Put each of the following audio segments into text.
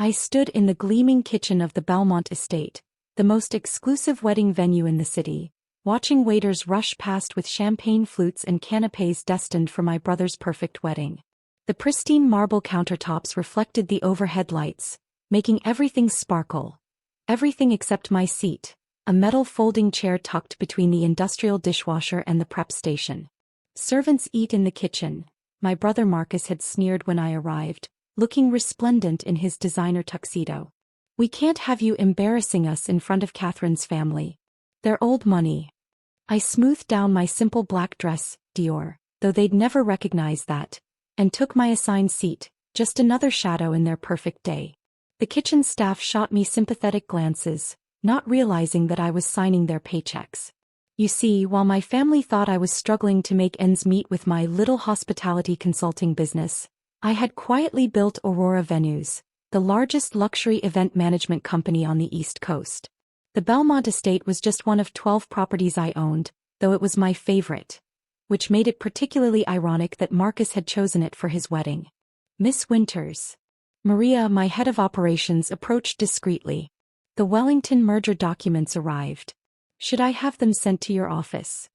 I stood in the gleaming kitchen of the Belmont Estate, the most exclusive wedding venue in the city, watching waiters rush past with champagne flutes and canapés destined for my brother's perfect wedding. The pristine marble countertops reflected the overhead lights, making everything sparkle. Everything except my seat, a metal folding chair tucked between the industrial dishwasher and the prep station. Servants eat in the kitchen. My brother Marcus had sneered when I arrived, looking resplendent in his designer tuxedo. "We can't have you embarrassing us in front of Katherine's family. They're old money." I smoothed down my simple black dress, Dior, though they'd never recognize that, and took my assigned seat, just another shadow in their perfect day. The kitchen staff shot me sympathetic glances, not realizing that I was signing their paychecks. You see, while my family thought I was struggling to make ends meet with my little hospitality consulting business, I had quietly built Aurora Venues, the largest luxury event management company on the East Coast. The Belmont Estate was just one of 12 properties I owned, though it was my favorite, which made it particularly ironic that Marcus had chosen it for his wedding. "Miss Winters." Maria, my head of operations, approached discreetly. "The Wellington merger documents arrived. Should I have them sent to your office?"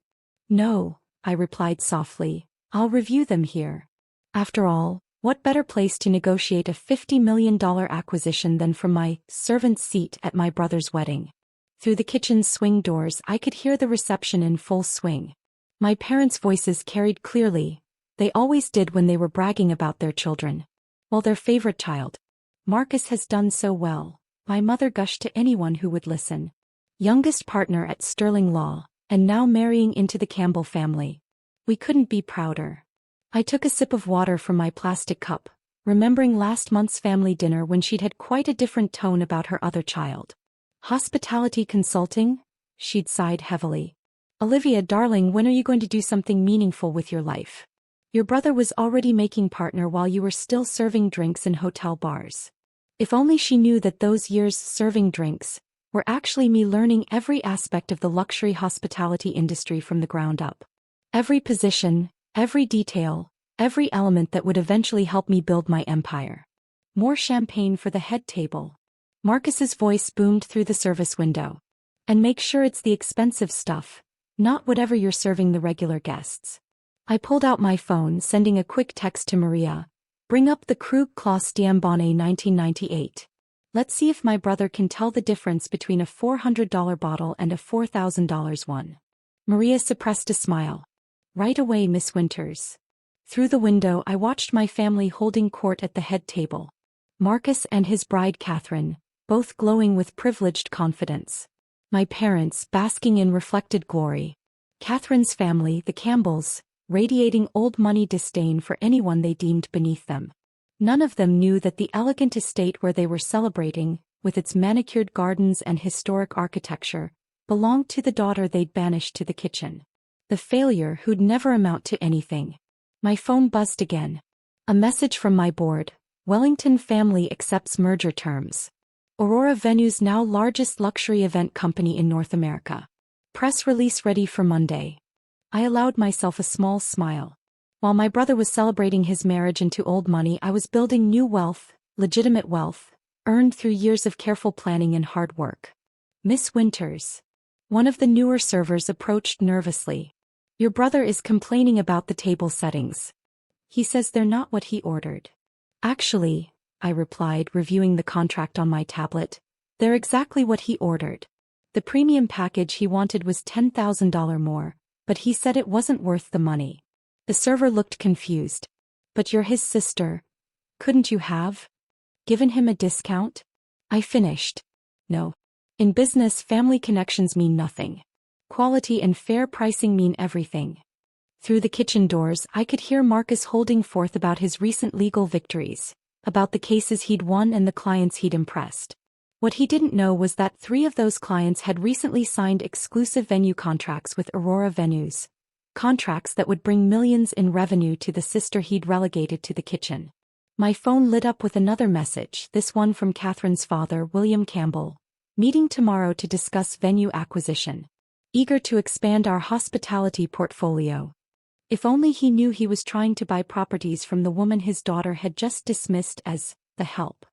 "No," I replied softly, "I'll review them here." After all, what better place to negotiate a $50 million acquisition than from my servant's seat at my brother's wedding? Through the kitchen's swing doors I could hear the reception in full swing. My parents' voices carried clearly. They always did when they were bragging about their children. Well, their favorite child. "Marcus has done so well," my mother gushed to anyone who would listen. "Youngest partner at Sterling Law, and now marrying into the Campbell family. We couldn't be prouder." I took a sip of water from my plastic cup, remembering last month's family dinner when she'd had quite a different tone about her other child. "Hospitality consulting?" She'd sighed heavily. "Olivia, darling, when are you going to do something meaningful with your life? Your brother was already making partner while you were still serving drinks in hotel bars." If only she knew that those years serving drinks were actually me learning every aspect of the luxury hospitality industry from the ground up. Every position, every detail, every element that would eventually help me build my empire. "More champagne for the head table." Marcus's voice boomed through the service window. "And make sure it's the expensive stuff, not whatever you're serving the regular guests." I pulled out my phone, sending a quick text to Maria. "Bring up the Krug Claus Diambonne 1998. Let's see if my brother can tell the difference between a $400 bottle and a $4,000 one." Maria suppressed a smile. "Right away, Miss Winters." Through the window I watched my family holding court at the head table. Marcus and his bride Katherine, both glowing with privileged confidence. My parents basking in reflected glory. Katherine's family, the Campbells, radiating old money disdain for anyone they deemed beneath them. None of them knew that the elegant estate where they were celebrating, with its manicured gardens and historic architecture, belonged to the daughter they'd banished to the kitchen. The failure who'd never amount to anything. My phone buzzed again. A message from my board. "Wellington family accepts merger terms. Aurora Venues now largest luxury event company in North America. Press release ready for Monday." I allowed myself a small smile. While my brother was celebrating his marriage into old money, I was building new wealth, legitimate wealth, earned through years of careful planning and hard work. "Miss Winters." One of the newer servers approached nervously. "Your brother is complaining about the table settings. He says they're not what he ordered." "Actually," I replied, reviewing the contract on my tablet, "they're exactly what he ordered. The premium package he wanted was $10,000 more, but he said it wasn't worth the money." The server looked confused. "But you're his sister. Couldn't you have given him a discount?" I finished. "No. In business, family connections mean nothing. Quality and fair pricing mean everything." Through the kitchen doors I could hear Marcus holding forth about his recent legal victories, about the cases he'd won and the clients he'd impressed. What he didn't know was that 3 of those clients had recently signed exclusive venue contracts with Aurora Venues. Contracts that would bring millions in revenue to the sister he'd relegated to the kitchen. My phone lit up with another message, this one from Katherine's father, William Campbell. "Meeting tomorrow to discuss venue acquisition. Eager to expand our hospitality portfolio." If only he knew he was trying to buy properties from the woman his daughter had just dismissed as the help.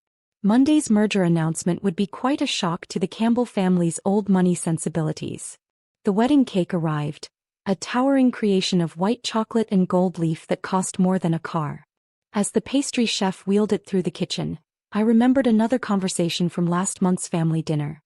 Monday's merger announcement would be quite a shock to the Campbell family's old money sensibilities. The wedding cake arrived, a towering creation of white chocolate and gold leaf that cost more than a car. As the pastry chef wheeled it through the kitchen, I remembered another conversation from last month's family dinner.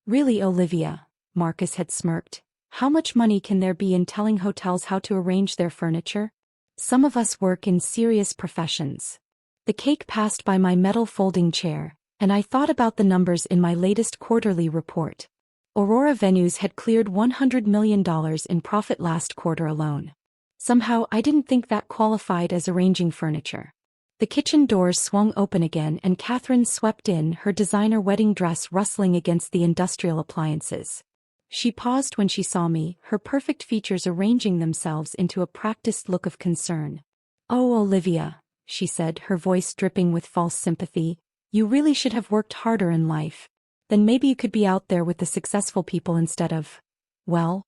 "Really, Olivia," Marcus had smirked, "how much money can there be in telling hotels how to arrange their furniture? Some of us work in serious professions." The cake passed by my metal folding chair, and I thought about the numbers in my latest quarterly report. Aurora Venues had cleared $100 million in profit last quarter alone. Somehow I didn't think that qualified as arranging furniture. The kitchen doors swung open again and Katherine swept in, her designer wedding dress rustling against the industrial appliances. She paused when she saw me, her perfect features arranging themselves into a practiced look of concern. "Oh, Olivia," she said, her voice dripping with false sympathy, "you really should have worked harder in life. Then maybe you could be out there with the successful people instead of, well."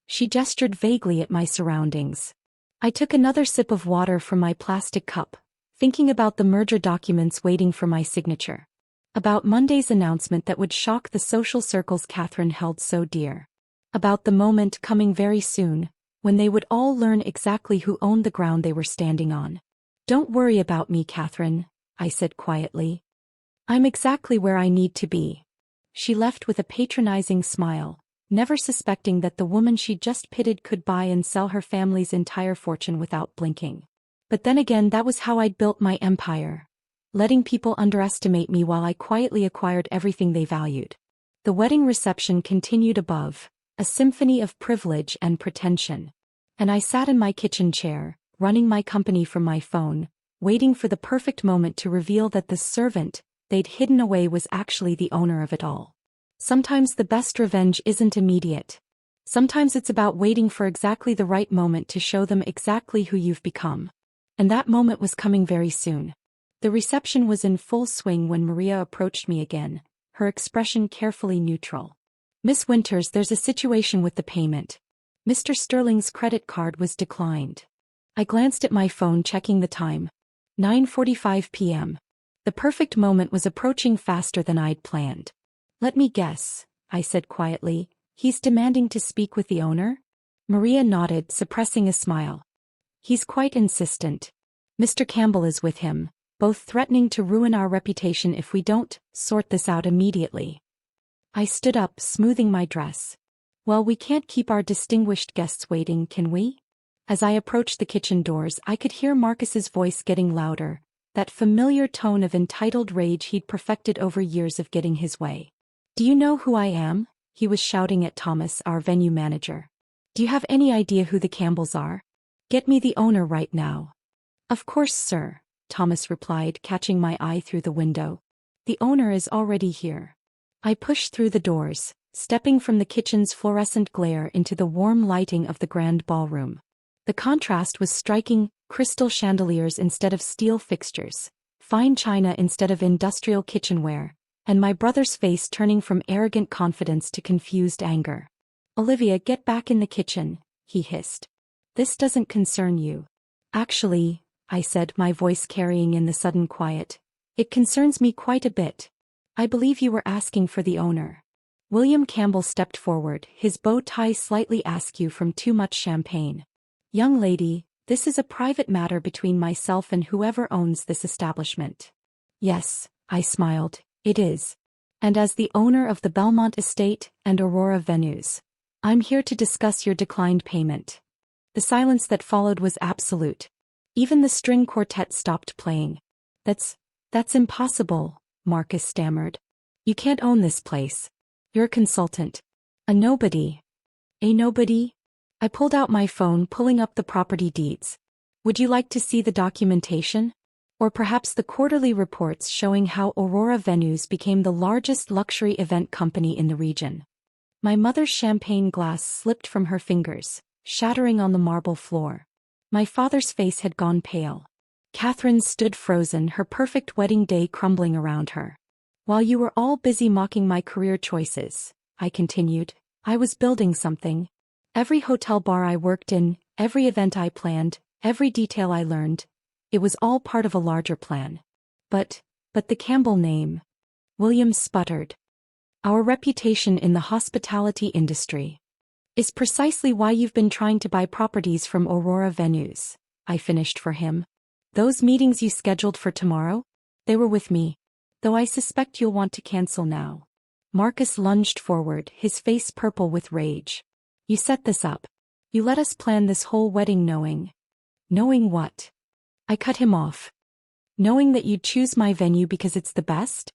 She gestured vaguely at my surroundings. I took another sip of water from my plastic cup, thinking about the merger documents waiting for my signature. About Monday's announcement that would shock the social circles Katherine held so dear. About the moment coming very soon, when they would all learn exactly who owned the ground they were standing on. "Don't worry about me, Katherine," I said quietly. "I'm exactly where I need to be." She left with a patronizing smile, never suspecting that the woman she just pitied could buy and sell her family's entire fortune without blinking. But then again, that was how I'd built my empire, letting people underestimate me while I quietly acquired everything they valued. The wedding reception continued above, a symphony of privilege and pretension. And I sat in my kitchen chair, running my company from my phone, waiting for the perfect moment to reveal that the servant they'd hidden away was actually the owner of it all. Sometimes the best revenge isn't immediate. Sometimes it's about waiting for exactly the right moment to show them exactly who you've become. And that moment was coming very soon. The reception was in full swing when Maria approached me again, her expression carefully neutral. "Miss Winters, there's a situation with the payment. Mr. Sterling's credit card was declined." I glanced at my phone, checking the time. 9:45 p.m. The perfect moment was approaching faster than I'd planned. "Let me guess," I said quietly, "he's demanding to speak with the owner?" Maria nodded, suppressing a smile. "He's quite insistent. Mr. Campbell is with him, both threatening to ruin our reputation if we don't sort this out immediately." I stood up, smoothing my dress. "Well, we can't keep our distinguished guests waiting, can we?" As I approached the kitchen doors, I could hear Marcus's voice getting louder, that familiar tone of entitled rage he'd perfected over years of getting his way. "Do you know who I am?" he was shouting at Thomas, our venue manager. "Do you have any idea who the Campbells are? Get me the owner right now." "Of course, sir," Thomas replied, catching my eye through the window. "The owner is already here." I pushed through the doors, stepping from the kitchen's fluorescent glare into the warm lighting of the grand ballroom. The contrast was striking: crystal chandeliers instead of steel fixtures, fine china instead of industrial kitchenware, and my brother's face turning from arrogant confidence to confused anger. "Olivia, get back in the kitchen," he hissed. "This doesn't concern you." "Actually," I said, my voice carrying in the sudden quiet, "it concerns me quite a bit. I believe you were asking for the owner." William Campbell stepped forward, his bow tie slightly askew from too much champagne. "Young lady, this is a private matter between myself and whoever owns this establishment." "Yes," I smiled, "it is. And as the owner of the Belmont Estate and Aurora Venues, I'm here to discuss your declined payment." The silence that followed was absolute. Even the string quartet stopped playing. That's impossible," Marcus stammered. "You can't own this place. You're a consultant. A nobody." "A nobody?" I pulled out my phone, pulling up the property deeds. "Would you like to see the documentation? Or perhaps the quarterly reports showing how Aurora Venues became the largest luxury event company in the region?" My mother's champagne glass slipped from her fingers, shattering on the marble floor. My father's face had gone pale. Katherine stood frozen, her perfect wedding day crumbling around her. "While you were all busy mocking my career choices," I continued, "I was building something. Every hotel bar I worked in, every event I planned, every detail I learned, it was all part of a larger plan. But the Campbell name, William sputtered. Our reputation in the hospitality industry is precisely why you've been trying to buy properties from Aurora Venues, I finished for him. Those meetings you scheduled for tomorrow? They were with me. Though I suspect you'll want to cancel now. Marcus lunged forward, his face purple with rage. You set this up. You let us plan this whole wedding knowing. Knowing what? I cut him off. Knowing that you'd choose my venue because it's the best?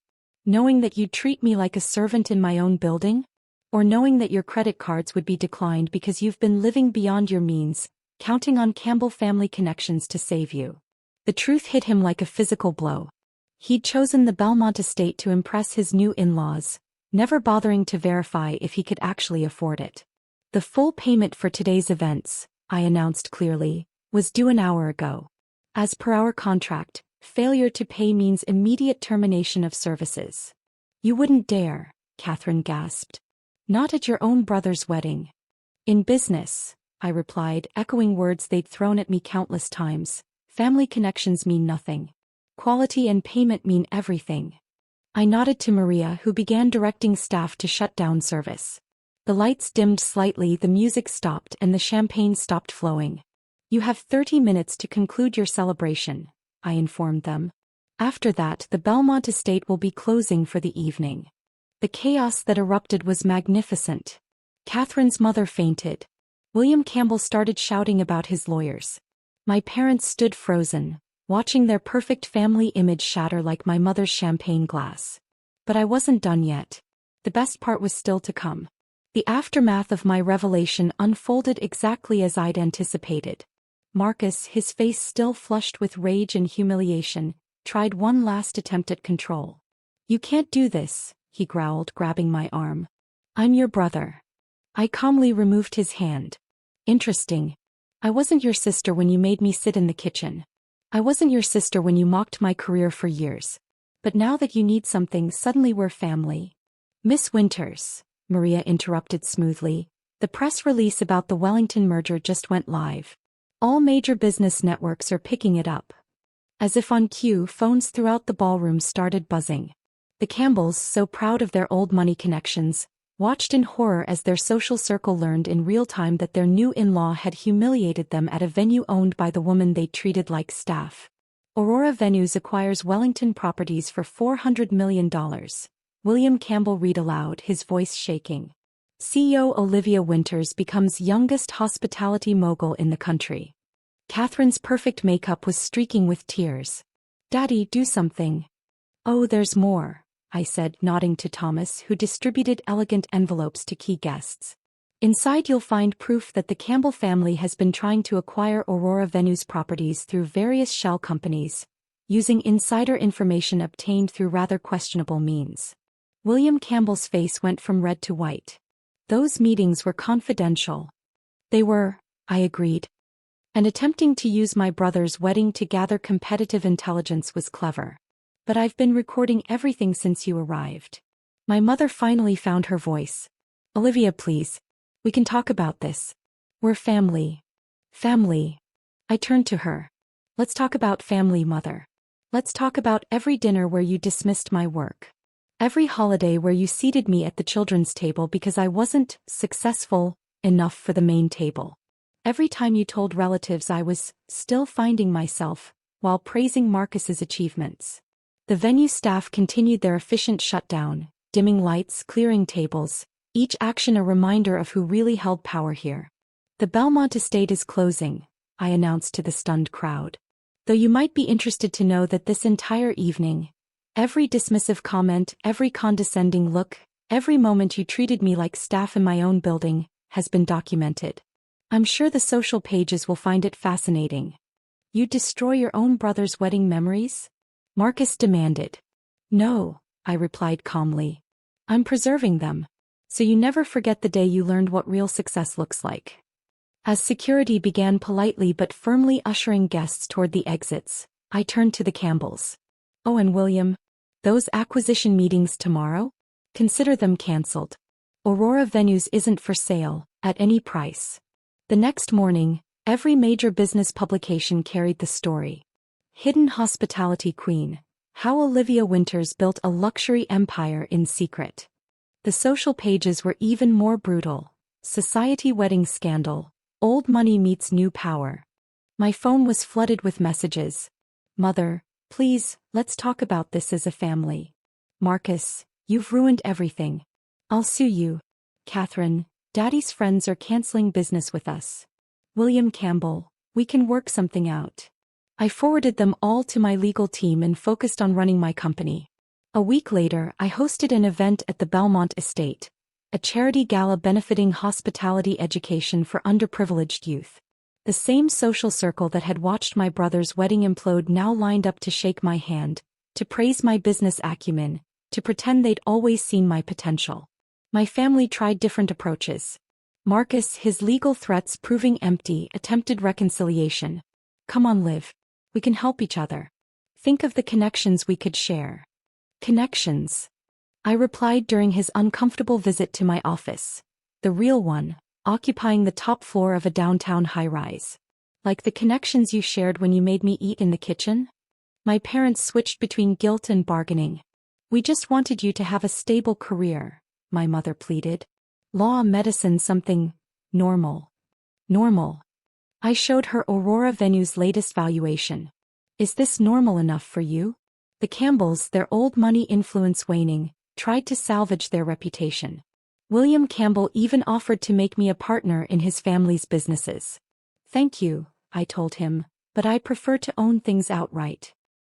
Knowing that you'd treat me like a servant in my own building? Or knowing that your credit cards would be declined because you've been living beyond your means, counting on Campbell family connections to save you? The truth hit him like a physical blow. He'd chosen the Belmont Estate to impress his new in-laws, never bothering to verify if he could actually afford it. The full payment for today's events, I announced clearly, was due an hour ago. As per our contract, failure to pay means immediate termination of services. You wouldn't dare, Katherine gasped. Not at your own brother's wedding. In business, I replied, echoing words they'd thrown at me countless times, family connections mean nothing. Quality and payment mean everything. I nodded to Maria, who began directing staff to shut down service. The lights dimmed slightly, the music stopped, and the champagne stopped flowing. You have 30 minutes to conclude your celebration, I informed them. After that, the Belmont Estate will be closing for the evening. The chaos that erupted was magnificent. Katherine's mother fainted. William Campbell started shouting about his lawyers. My parents stood frozen, watching their perfect family image shatter like my mother's champagne glass. But I wasn't done yet. The best part was still to come. The aftermath of my revelation unfolded exactly as I'd anticipated. Marcus, his face still flushed with rage and humiliation, tried one last attempt at control. You can't do this, he growled, grabbing my arm. I'm your brother. I calmly removed his hand. Interesting. I wasn't your sister when you made me sit in the kitchen. I wasn't your sister when you mocked my career for years. But now that you need something, suddenly we're family. Miss Winters, Maria interrupted smoothly, the press release about the Wellington merger just went live. All major business networks are picking it up. As if on cue, phones throughout the ballroom started buzzing. The Campbells, so proud of their old money connections, watched in horror as their social circle learned in real time that their new in-law had humiliated them at a venue owned by the woman they treated like staff. Aurora Venues acquires Wellington properties for $400 million. William Campbell read aloud, his voice shaking. CEO Olivia Winters becomes youngest hospitality mogul in the country. Katherine's perfect makeup was streaking with tears. Daddy, do something. Oh, there's more, I said, nodding to Thomas, who distributed elegant envelopes to key guests. Inside you'll find proof that the Campbell family has been trying to acquire Aurora Venues properties through various shell companies, using insider information obtained through rather questionable means. William Campbell's face went from red to white. Those meetings were confidential. They were, I agreed. And attempting to use my brother's wedding to gather competitive intelligence was clever. But I've been recording everything since you arrived. My mother finally found her voice. Olivia, please. We can talk about this. We're family. Family. I turned to her. Let's talk about family, Mother. Let's talk about every dinner where you dismissed my work. Every holiday where you seated me at the children's table because I wasn't successful enough for the main table. Every time you told relatives I was still finding myself, while praising Marcus's achievements. The venue staff continued their efficient shutdown, dimming lights, clearing tables, each action a reminder of who really held power here. The Belmont Estate is closing, I announced to the stunned crowd. Though you might be interested to know that this entire evening, every dismissive comment, every condescending look, every moment you treated me like staff in my own building, has been documented. I'm sure the social pages will find it fascinating. You destroy your own brother's wedding memories? Marcus demanded. No, I replied calmly. I'm preserving them. So you never forget the day you learned what real success looks like. As security began politely but firmly ushering guests toward the exits, I turned to the Campbells. Oh, and William, those acquisition meetings tomorrow? Consider them cancelled. Aurora Venues isn't for sale, at any price. The next morning, every major business publication carried the story. Hidden hospitality queen, How Olivia Winters Built a Luxury Empire in Secret. The social pages were even more brutal. Society wedding scandal. Old money meets new power. My phone was flooded with messages. Mother, please, let's talk about this as a family. Marcus, you've ruined everything. I'll sue you. Katherine, Daddy's friends are canceling business with us. William Campbell, we can work something out. I forwarded them all to my legal team and focused on running my company. A week later, I hosted an event at the Belmont Estate, a charity gala benefiting hospitality education for underprivileged youth. The same social circle that had watched my brother's wedding implode now lined up to shake my hand, to praise my business acumen, to pretend they'd always seen my potential. My family tried different approaches. Marcus, his legal threats proving empty, attempted reconciliation. Come on, Liv. We can help each other. Think of the connections we could share. Connections. I replied during his uncomfortable visit to my office. The real one, occupying the top floor of a downtown high-rise. Like the connections you shared when you made me eat in the kitchen? My parents switched between guilt and bargaining. We just wanted you to have a stable career, my mother pleaded. Law, medicine, something normal. Normal. I showed her Aurora Venues' latest valuation. Is this normal enough for you? The Campbells, their old money influence waning, tried to salvage their reputation. William Campbell even offered to make me a partner in his family's businesses. Thank you, I told him, but I prefer to own things outright.